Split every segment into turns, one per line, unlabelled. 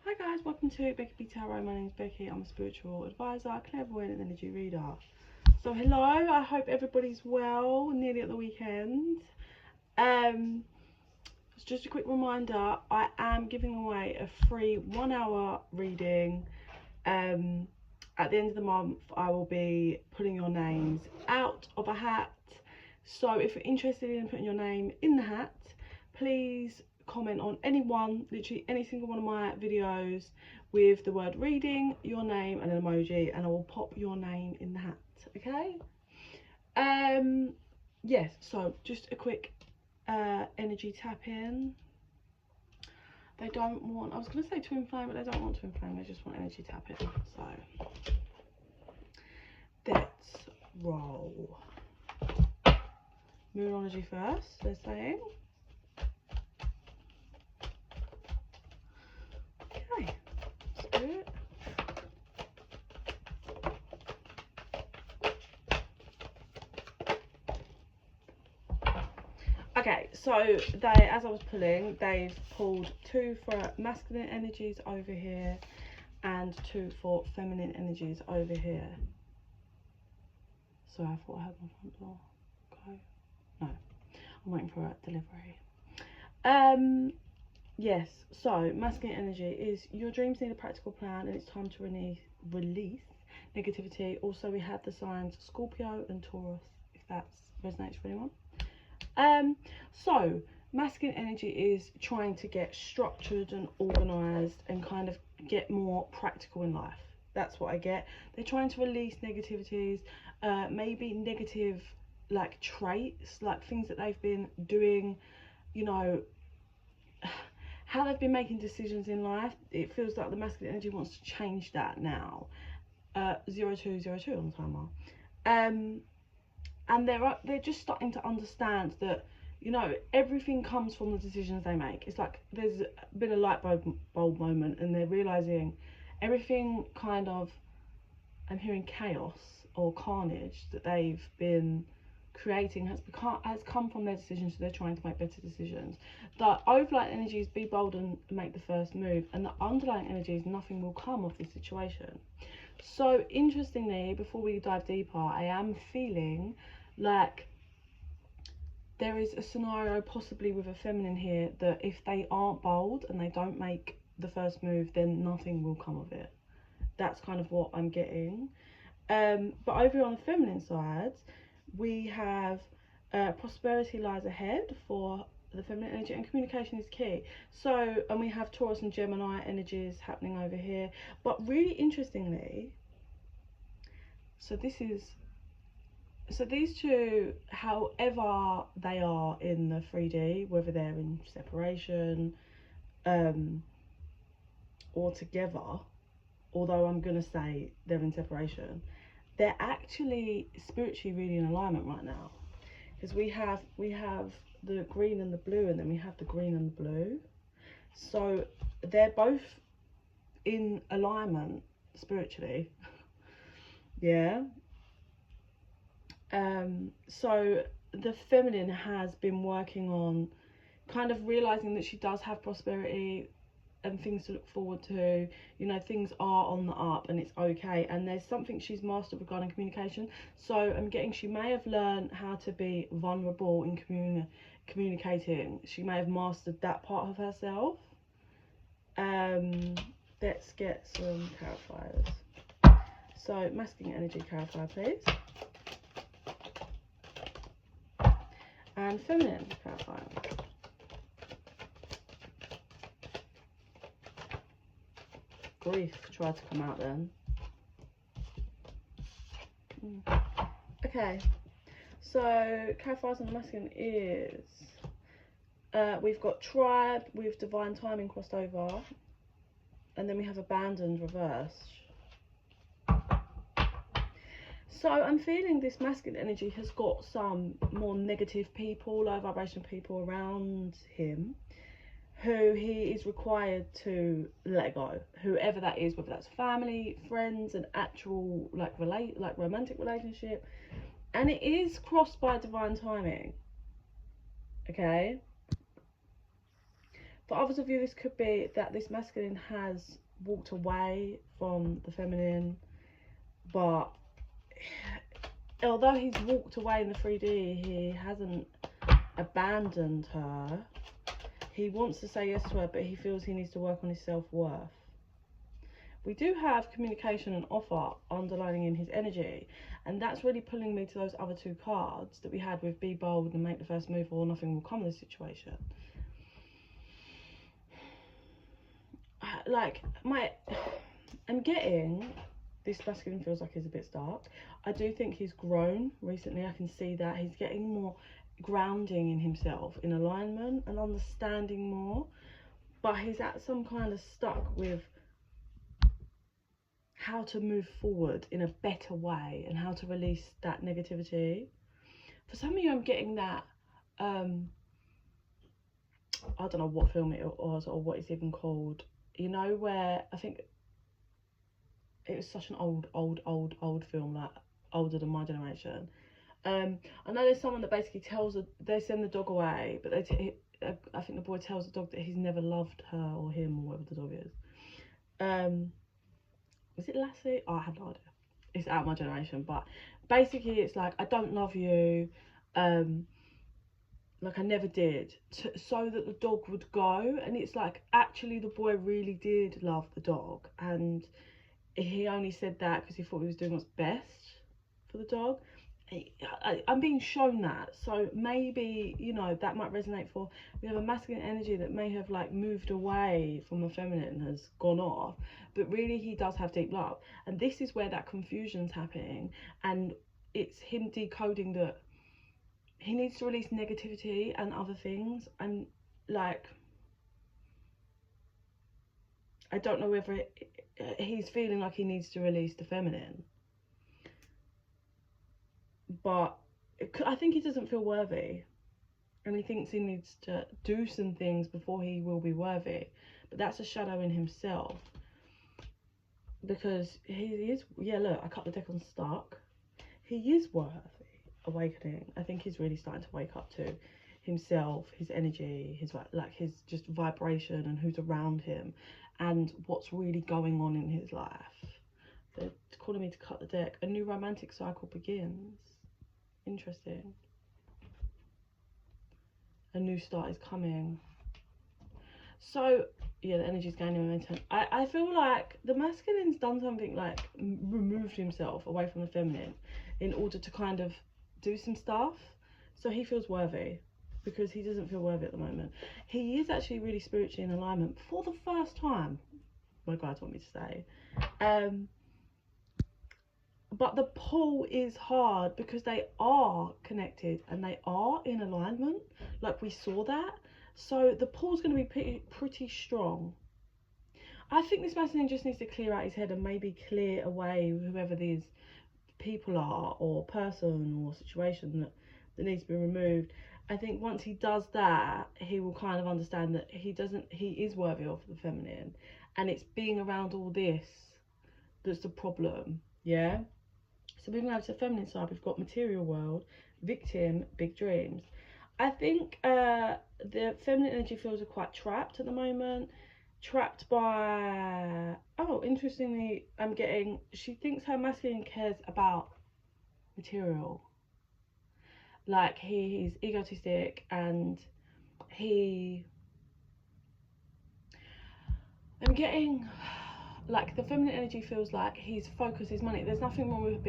Hi guys, welcome to bekibtarot. My name is Becky. I'm a spiritual advisor, clairvoyant and energy reader. So hello, I hope everybody's well, nearly at the weekend. It's just a quick reminder, I am giving away a free 1 hour reading. At the end of the month, I will be putting your names out of a hat. So if you're interested in putting your name in the hat, please comment on literally any single one of my videos with the word reading, your name and an emoji, and I will pop your name in the hat. Okay. Yes, so just a quick energy tap in. They don't want, I was going to say twin flame, but they don't want twin flame, they just want energy tap in. So let's roll. Moonology first, they're saying. Okay, let's do it. Okay, so they, as I was pulling, they've pulled 2 for masculine energies over here and 2 for feminine energies over here. So I thought I had my front door. Okay. No, I'm waiting for a delivery. Yes, so masculine energy is your dreams need a practical plan and it's time to release negativity. Also, we have the signs Scorpio and Taurus, if that resonates for anyone. So masculine energy is trying to get structured and organized and kind of get more practical in life. That's what I get. They're trying to release negativities, maybe negative like traits, like things that they've been doing, you know, how they've been making decisions in life. It feels like the masculine energy wants to change that now. 0202 on the timer. And they're just starting to understand that, you know, everything comes from the decisions they make. It's like there's been a light bulb moment and they're realizing everything kind of, I'm hearing chaos or carnage that they've been creating has come from their decisions, so they're trying to make better decisions. The overlying energy is be bold and make the first move, and the underlying energy is nothing will come of this situation. So interestingly, before we dive deeper, I am feeling like there is a scenario possibly with a feminine here that if they aren't bold and they don't make the first move, then nothing will come of it. That's kind of what I'm getting. But over on the feminine side, we have prosperity lies ahead for the feminine energy, and communication is key. So, and we have Taurus and Gemini energies happening over here. But really interestingly, so these two, however they are in the 3D, whether they're in separation or together, although I'm gonna say they're in separation, they're actually spiritually really in alignment right now, because we have the green and the blue, and then we have the green and the blue, so they're both in alignment spiritually. Yeah. So the feminine has been working on kind of realizing that she does have prosperity and things to look forward to, you know, things are on the up and it's okay, and there's something she's mastered regarding communication. So I'm getting she may have learned how to be vulnerable in communicating. She may have mastered that part of herself. Let's get some clarifiers. So masculine energy clarifier, please, and feminine clarifier. Grief tried to come out then. Okay, so clarifiers on the masculine is we've got tribe with divine timing crossed over, and then we have abandoned reversed. So I'm feeling this masculine energy has got some more negative people, low vibration people around him, who he is required to let go, whoever that is, whether that's family, friends, an actual like romantic relationship, and it is crossed by divine timing. Okay, For others of you, this could be that this masculine has walked away from the feminine, but although he's walked away in the 3D, he hasn't abandoned her. He wants to say yes to her, but he feels he needs to work on his self-worth. We do have communication and offer underlining in his energy, and that's really pulling me to those other two cards that we had with be bold and make the first move, or nothing will come of this situation. Like, I'm getting this masculine feels like he's a bit stark. I do think he's grown recently. I can see that he's getting more grounding in himself, in alignment and understanding more, but he's at some kind of stuck with how to move forward in a better way and how to release that negativity. For some of you, I'm getting that I don't know what film it was or what it's even called, you know, where I think it was such an old film, like older than my generation. I know there's someone that basically they send the dog away, but I think the boy tells the dog that he's never loved her or him or whatever the dog is. Is it Lassie? Oh, I have no idea. It's out of my generation, but basically it's like, I don't love you, like I never did, so that the dog would go. And it's like, actually the boy really did love the dog, and he only said that because he thought he was doing what's best for the dog. I'm being shown that, so maybe, you know, that might resonate for, we have a masculine energy that may have like moved away from the feminine, has gone off, but really he does have deep love. And this is where that confusion's happening, and it's him decoding that he needs to release negativity and other things. And like, I don't know whether he's feeling like he needs to release the feminine, but I think he doesn't feel worthy, and he thinks he needs to do some things before he will be worthy. But that's a shadow in himself, because he is, yeah, look, I cut the deck on Stark. He is worthy awakening. I think he's really starting to wake up to himself, his energy, his like his just vibration, and who's around him, and what's really going on in his life. They're calling me to cut the deck. A new romantic cycle begins. Interesting. A new start is coming. So yeah, the energy's gaining momentum. I feel like the masculine's done something, like removed himself away from the feminine in order to kind of do some stuff, so he feels worthy, because he doesn't feel worthy at the moment. He is actually really spiritually in alignment for the first time, my guides want me to say. But the pull is hard because they are connected and they are in alignment, like we saw that. So the pull's going to be pretty strong. I think this masculine just needs to clear out his head and maybe clear away whoever these people are, or person or situation that needs to be removed. I think once he does that, he will kind of understand that he is worthy of the feminine, and it's being around all this that's the problem. Yeah. So moving over to the feminine side, we've got material world, victim, big dreams. I think the feminine energy feels are quite trapped at the moment. Trapped by, oh, interestingly, I'm getting, she thinks her masculine cares about material. Like, he's egotistic, and I'm getting, like, the feminine energy feels like his focus is money. There's nothing wrong with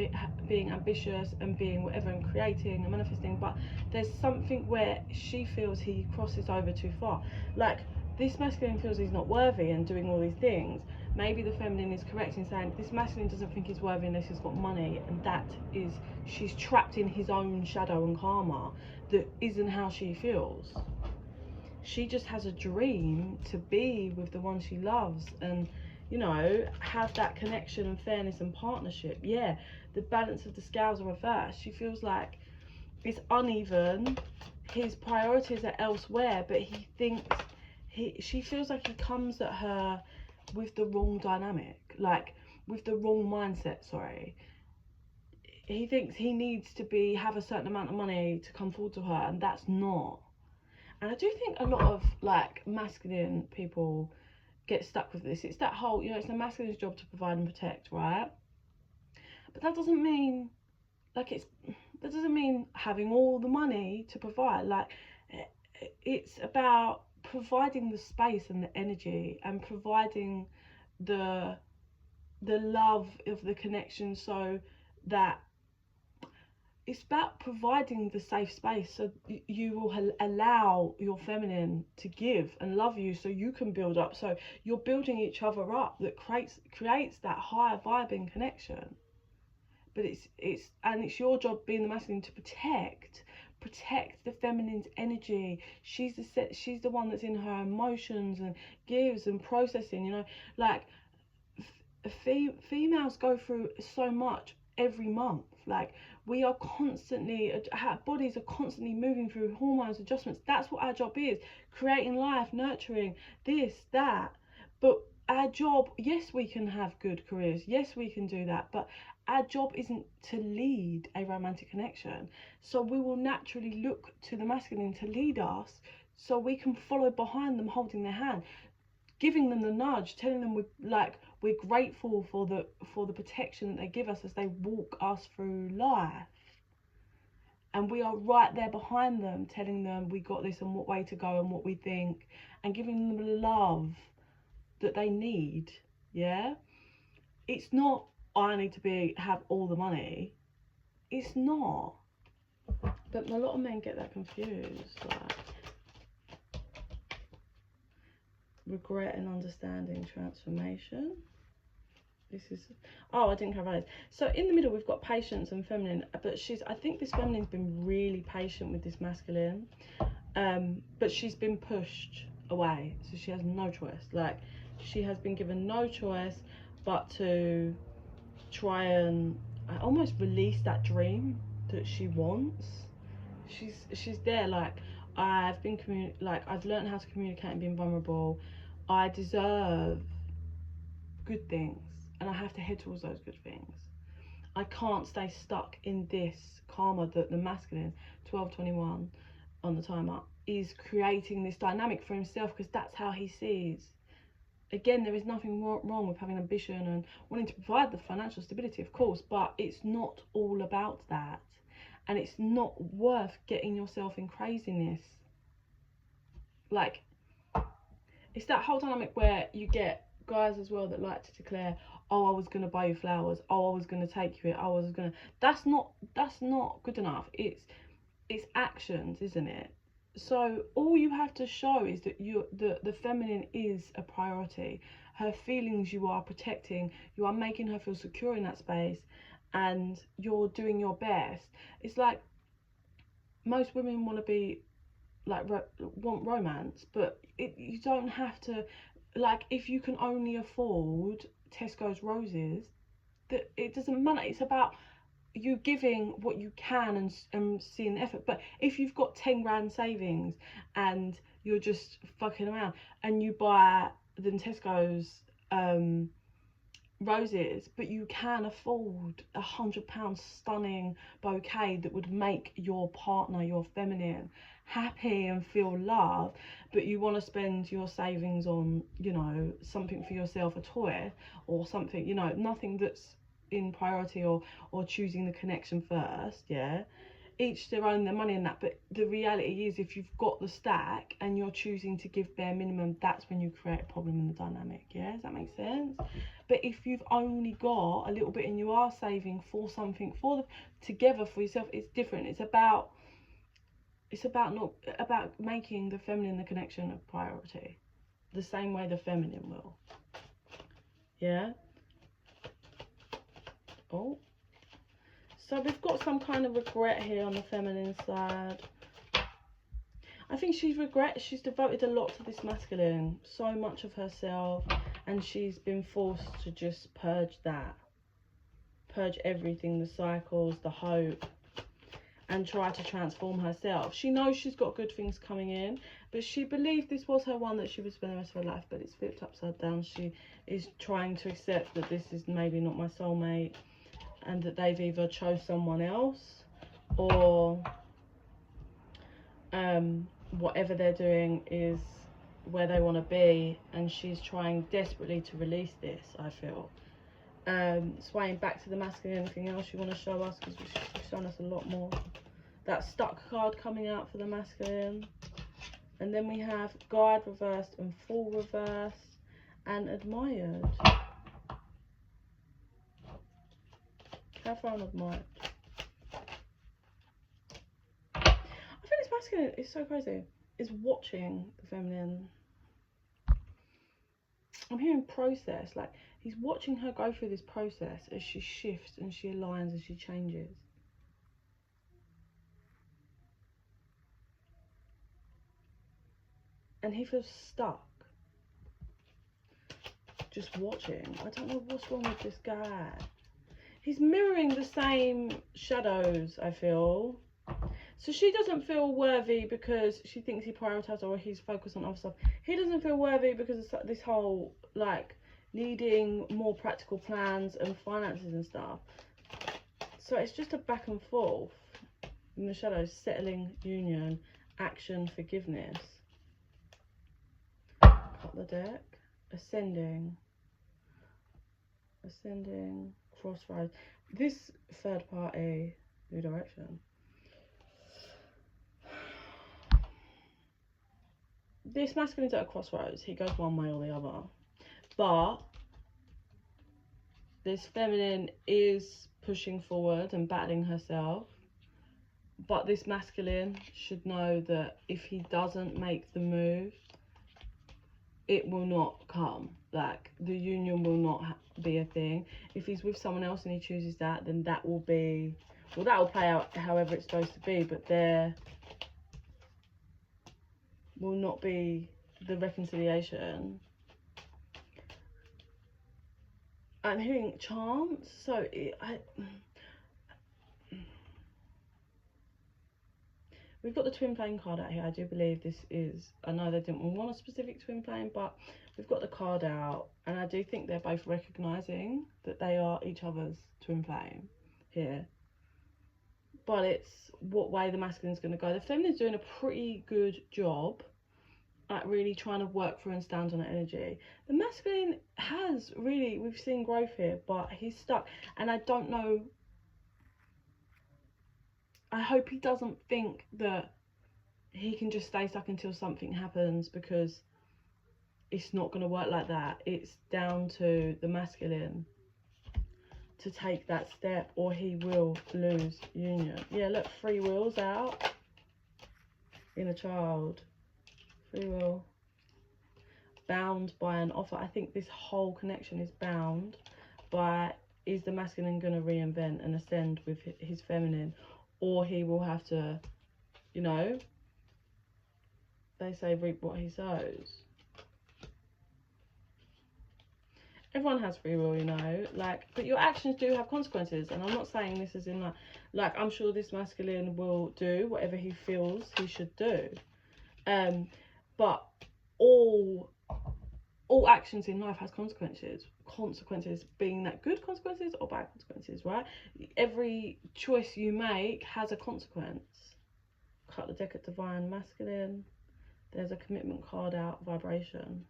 being ambitious and being whatever and creating and manifesting, but there's something where she feels he crosses over too far. Like, this masculine feels he's not worthy and doing all these things. Maybe the feminine is correct in saying this masculine doesn't think he's worthy unless he's got money, and that is, she's trapped in his own shadow and karma that isn't how she feels. She just has a dream to be with the one she loves and, you know, have that connection and fairness and partnership. Yeah, the balance of the scales are reversed. She feels like it's uneven. His priorities are elsewhere, but he thinks she feels like he comes at her with the wrong dynamic, like with the wrong mindset. Sorry, he thinks he needs to have a certain amount of money to come forward to her, and that's not. And I do think a lot of like masculine people get stuck with this. It's that whole, you know, it's the masculine's job to provide and protect, right? But that doesn't mean like that doesn't mean having all the money to provide. Like, it's about providing the space and the energy and providing the love of the connection, so that it's about providing the safe space so you will allow your feminine to give and love you, so you can build up, so you're building each other up. That creates that higher vibing connection. But it's your job, being the masculine, to protect the feminine's energy. She's the one that's in her emotions and gives and processing, you know. Like, females go through so much every month. Like, we are constantly, our bodies are constantly moving through hormones, adjustments. That's what our job is: creating life, nurturing this, that. But our job, yes, we can have good careers, yes, we can do that, but our job isn't to lead a romantic connection. So we will naturally look to the masculine to lead us, so we can follow behind them, holding their hand, giving them the nudge, telling them we're grateful for the protection that they give us as they walk us through life. And we are right there behind them, telling them we got this and what way to go and what we think, and giving them the love that they need. Yeah, it's not I need to have all the money. It's not. But a lot of men get that confused. Like, regret and understanding, transformation. This is, oh, I didn't cover it. So in the middle we've got patience and feminine, but I think this feminine's been really patient with this masculine, but she's been pushed away, so she has no choice. Like, she has been given no choice but to try and almost release that dream that she wants. She's there, like, I've learned how to communicate and being vulnerable. I deserve good things, and I have to head towards those good things. I can't stay stuck in this karma that the masculine 1221 on the timer is creating this dynamic for himself, because that's how he sees. Again, there is nothing wrong with having ambition and wanting to provide the financial stability, of course, but it's not all about that. And it's not worth getting yourself in craziness. Like, it's that whole dynamic where you get guys as well that like to declare, oh, I was going to buy you flowers, oh, I was going to take you here, I was going to... That's not good enough. It's actions, isn't it? So all you have to show is that the feminine is a priority. Her feelings you are protecting, you are making her feel secure in that space, and you're doing your best. It's like, most women want to be like, want romance, but you don't have to. Like, if you can only afford Tesco's roses, that it doesn't matter. It's about you giving what you can and seeing the effort. But if you've got 10 grand savings and you're just fucking around and you buy them Tesco's roses, but you can afford £100 stunning bouquet that would make your partner, your feminine, happy and feel loved, but you want to spend your savings on, you know, something for yourself, a toy or something, you know, nothing that's in priority, or choosing the connection first. Yeah, each their own, their money and that. But the reality is, if you've got the stack and you're choosing to give bare minimum, that's when you create a problem in the dynamic. Yeah, does that make sense? But if you've only got a little bit and you are saving for something together for yourself, it's different. It's about making the feminine, the connection, a priority, the same way the feminine will. Yeah. Oh, so we've got some kind of regret here on the feminine side. I think she's devoted a lot to this masculine, so much of herself, and she's been forced to just purge everything, the cycles, the hope, and try to transform herself. She knows she's got good things coming in, but she believed this was her one that she would spend the rest of her life, but it's flipped upside down. She is trying to accept that this is maybe not my soulmate, and that they've either chose someone else, or whatever they're doing is where they want to be, and she's trying desperately to release this, I feel. Swaying back to the masculine, anything else you want to show us, because you've shown us a lot more. That stuck card coming out for the masculine. And then we have guide reversed and full reversed and admired. Clairvoyant admired. I think this masculine is so crazy. Is watching the feminine. I'm hearing process, like he's watching her go through this process as she shifts and she aligns and she changes. And he feels stuck. Just watching. I don't know what's wrong with this guy. He's mirroring the same shadows, I feel. So she doesn't feel worthy because she thinks he prioritizes or he's focused on other stuff. He doesn't feel worthy because of this whole, like, needing more practical plans and finances and stuff. So it's just a back and forth in the shadows. Settling, union, action, forgiveness. Cut the deck. Ascending, crossroads. This third party, new direction. This masculine's at a crossroads. He goes one way or the other. But this feminine is pushing forward and battling herself. But this masculine should know that if he doesn't make the move, it will not come. Like, the union will not be a thing. If he's with someone else and he chooses that, then that will be, well, that will play out however it's supposed to be, but there will not be the reconciliation. I'm hearing chance, so we've got the twin flame card out here. I do believe this is, I know they didn't want a specific twin flame, but we've got the card out, and I do think they're both recognizing that they are each other's twin flame here. But it's what way the masculine's going to go. The feminine's doing a pretty good job at really trying to work through and stand on the energy. The masculine has really, we've seen growth here, but he's stuck. And I don't know, I hope he doesn't think that he can just stay stuck until something happens, because it's not going to work like that. It's down to the masculine to take that step, or he will lose union. Yeah, look, free will's out. Inner child. Free will. Bound by an offer. I think this whole connection is bound by, is the masculine going to reinvent and ascend with his feminine, or he will have to, you know, they say reap what he sows. Everyone has free will, you know, like, but your actions do have consequences. And I'm not saying this is in like I'm sure this masculine will do whatever he feels he should do. But all actions in life has consequences. Consequences being that good consequences or bad consequences, right? Every choice you make has a consequence. Cut the deck at divine masculine. There's a commitment card out, vibration.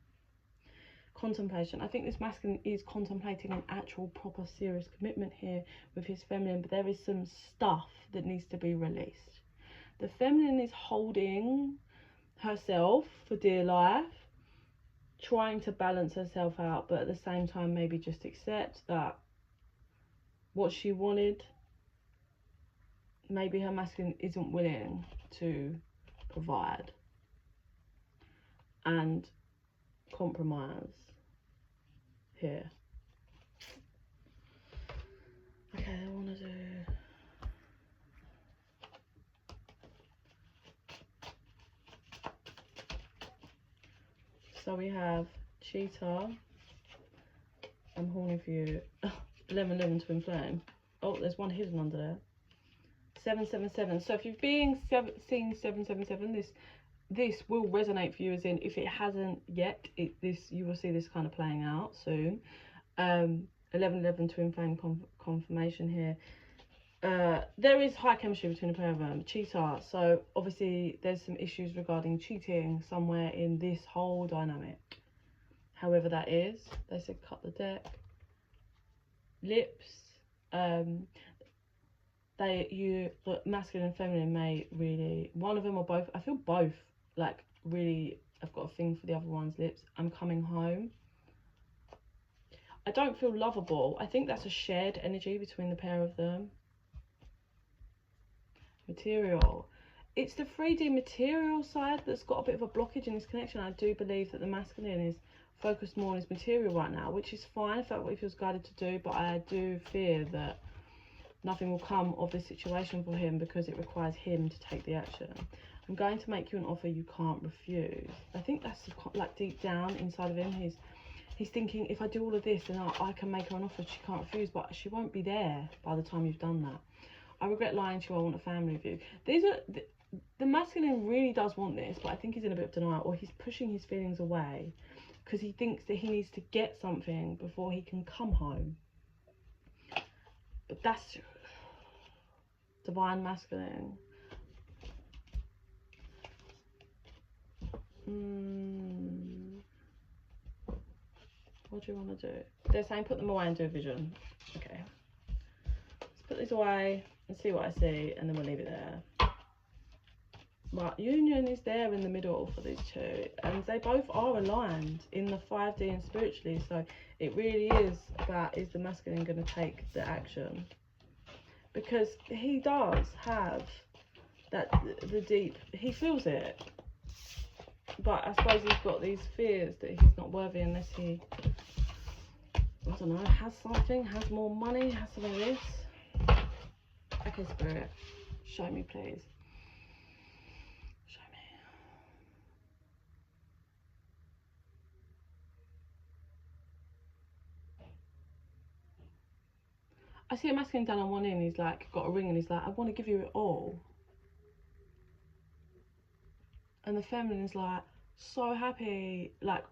Contemplation. I think this masculine is contemplating an actual proper serious commitment here with his feminine, but there is some stuff that needs to be released. The feminine is holding herself for dear life, trying to balance herself out, but at the same time maybe just accept that what she wanted, maybe her masculine isn't willing to provide, and compromise here. Okay, I want to do, so we have cheetah. I'm horny for you. 11 twin flame. Oh, there's one hidden under there. 777. So if you've been seeing 777, this will resonate for you, as in if it hasn't yet, you will see this kind of playing out soon. 11 twin flame confirmation here. there is high chemistry between the pair of them. Cheater. So obviously there's some issues regarding cheating somewhere in this whole dynamic. However that is. They said cut the deck. Lips. The masculine and feminine may really, one of them or both, I feel both, like, really, I've got a thing for the other one's lips. I'm coming home. I don't feel lovable. I think that's a shared energy between the pair of them. Material. It's the 3D material side that's got a bit of a blockage in this connection. I do believe that the masculine is focused more on his material right now, which is fine if that's what he feels guided to do, but I do fear that nothing will come of this situation for him because it requires him to take the action. I'm going to make you an offer you can't refuse. I think that's like deep down inside of him. He's thinking, if I do all of this, then I can make her an offer she can't refuse, but she won't be there by the time you've done that. I regret lying to you. I want a family with you. These are the masculine really does want this, but I think he's in a bit of denial, or he's pushing his feelings away because he thinks that he needs to get something before he can come home. But that's divine masculine. What do you want to do? They're saying put them away and do a vision. Okay. Let's put these away and see what I see, and then we'll leave it there. But union is there in the middle for these two, and they both are aligned in the 5D and spiritually, so it really is about, is the masculine going to take the action? Because he does have that, the deep, he feels it, but I suppose he's got these fears that he's not worthy unless he, I don't know, has something, has more money, has some of this. Okay, Spirit, show me please. Show me. I see a masculine down on one end, he's like, got a ring and he's like, I want to give you it all. And the feminine is like, so happy, like,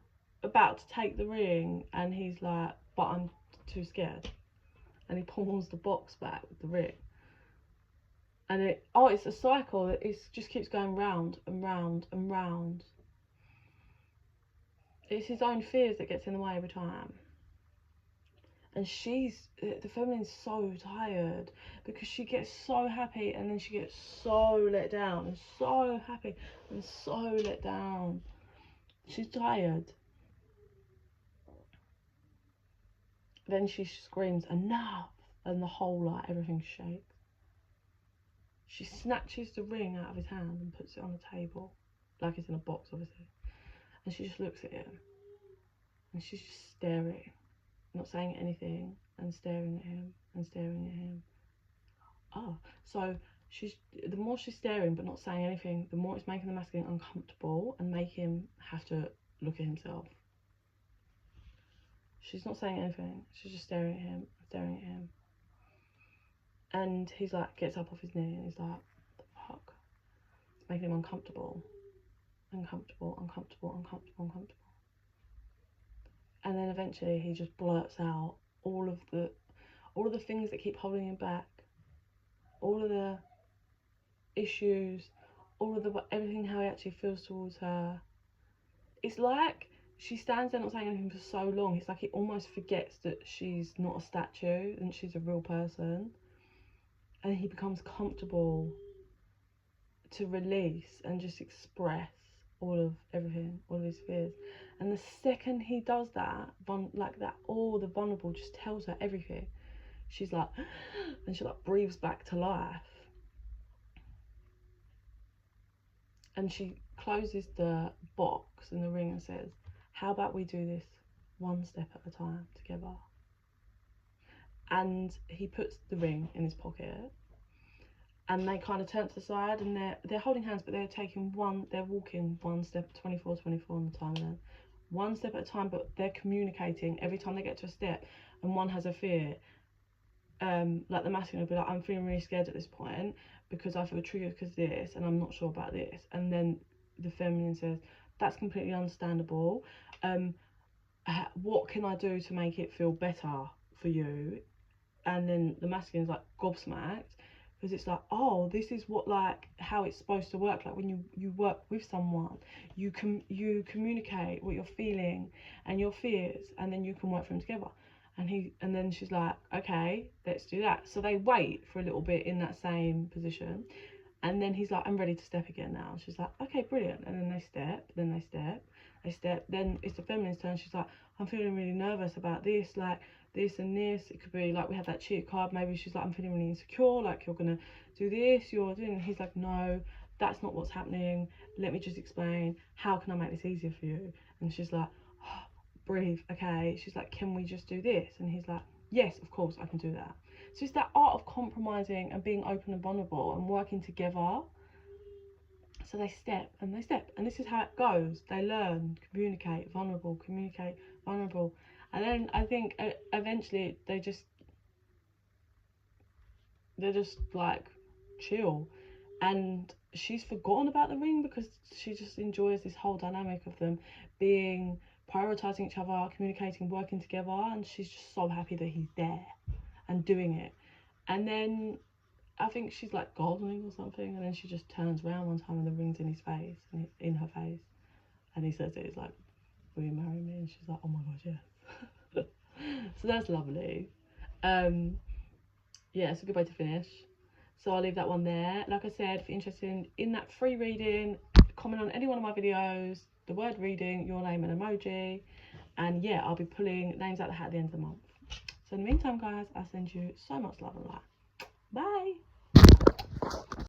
about to take the ring, and he's like, but I'm too scared. And he pulls the box back with the ring. And it's a cycle that just keeps going round and round and round. It's his own fears that gets in the way every time. And the feminine's so tired because she gets so happy and then she gets so let down, and so happy and so let down. She's tired. Then she screams, enough, and the whole, like, everything shakes. She snatches the ring out of his hand and puts it on the table, like it's in a box, obviously. And she just looks at him, and she's just staring, not saying anything, and staring at him, and staring at him. Oh, so the more she's staring but not saying anything, the more it's making the masculine uncomfortable and make him have to look at himself. She's not saying anything, she's just staring at him, staring at him. And he's like, gets up off his knee and he's like, what the fuck? It's making him uncomfortable. Uncomfortable, uncomfortable, uncomfortable, uncomfortable. And then eventually he just blurts out all of the things that keep holding him back, all of the issues, all of everything, how he actually feels towards her. It's like she stands there not saying anything for so long, it's like he almost forgets that she's not a statue and she's a real person. And he becomes comfortable to release and just express all of everything, all of his fears. And the second he does that, like that, all the vulnerable just tells her everything. She's like, and she like breathes back to life. And she closes the box and the ring and says, how about we do this one step at a time together? And he puts the ring in his pocket, and they kind of turn to the side, and they're holding hands, but they're walking one step, 24 on the timeline, one step at a time, but they're communicating every time they get to a step, and one has a fear. Like the masculine will be like, I'm feeling really scared at this point because I feel triggered because of this, and I'm not sure about this. And then the feminine says, that's completely understandable. What can I do to make it feel better for you? And then the masculine's like gobsmacked, because it's like, oh, this is what, like, how it's supposed to work. Like when you work with someone, you communicate what you're feeling and your fears, and then you can work from together. And then she's like, okay, let's do that. So they wait for a little bit in that same position, and then he's like, I'm ready to step again now. And she's like, okay, brilliant. And then they step, then it's the feminine's turn. She's like, I'm feeling really nervous about this, like this and this. It could be like, we had that cheat card, maybe she's like, I'm feeling really insecure, like you're gonna do this, you're doing. And he's like, no, that's not what's happening, let me just explain, how can I make this easier for you? And she's like, oh, breathe, okay. She's like, can we just do this? And he's like, yes, of course I can do that. So it's that art of compromising and being open and vulnerable and working together. So they step, and this is how it goes. They learn, communicate, vulnerable, and then I think eventually they're just like chill, and she's forgotten about the ring because she just enjoys this whole dynamic of them being, prioritizing each other, communicating, working together, and she's just so happy that he's there and doing it. And then I think she's like gardening or something, and then she just turns around one time and the ring's in his face, and in her face, and he says it is like, will you marry me? And she's like, oh my god, yes. So that's lovely. Yeah, it's a good way to finish. So I'll leave that one there. Like I said, if you're interested in that free reading, comment on any one of my videos, the word reading, your name and emoji, and yeah, I'll be pulling names out the hat at the end of the month. So in the meantime, guys, I send you so much love and light. Bye.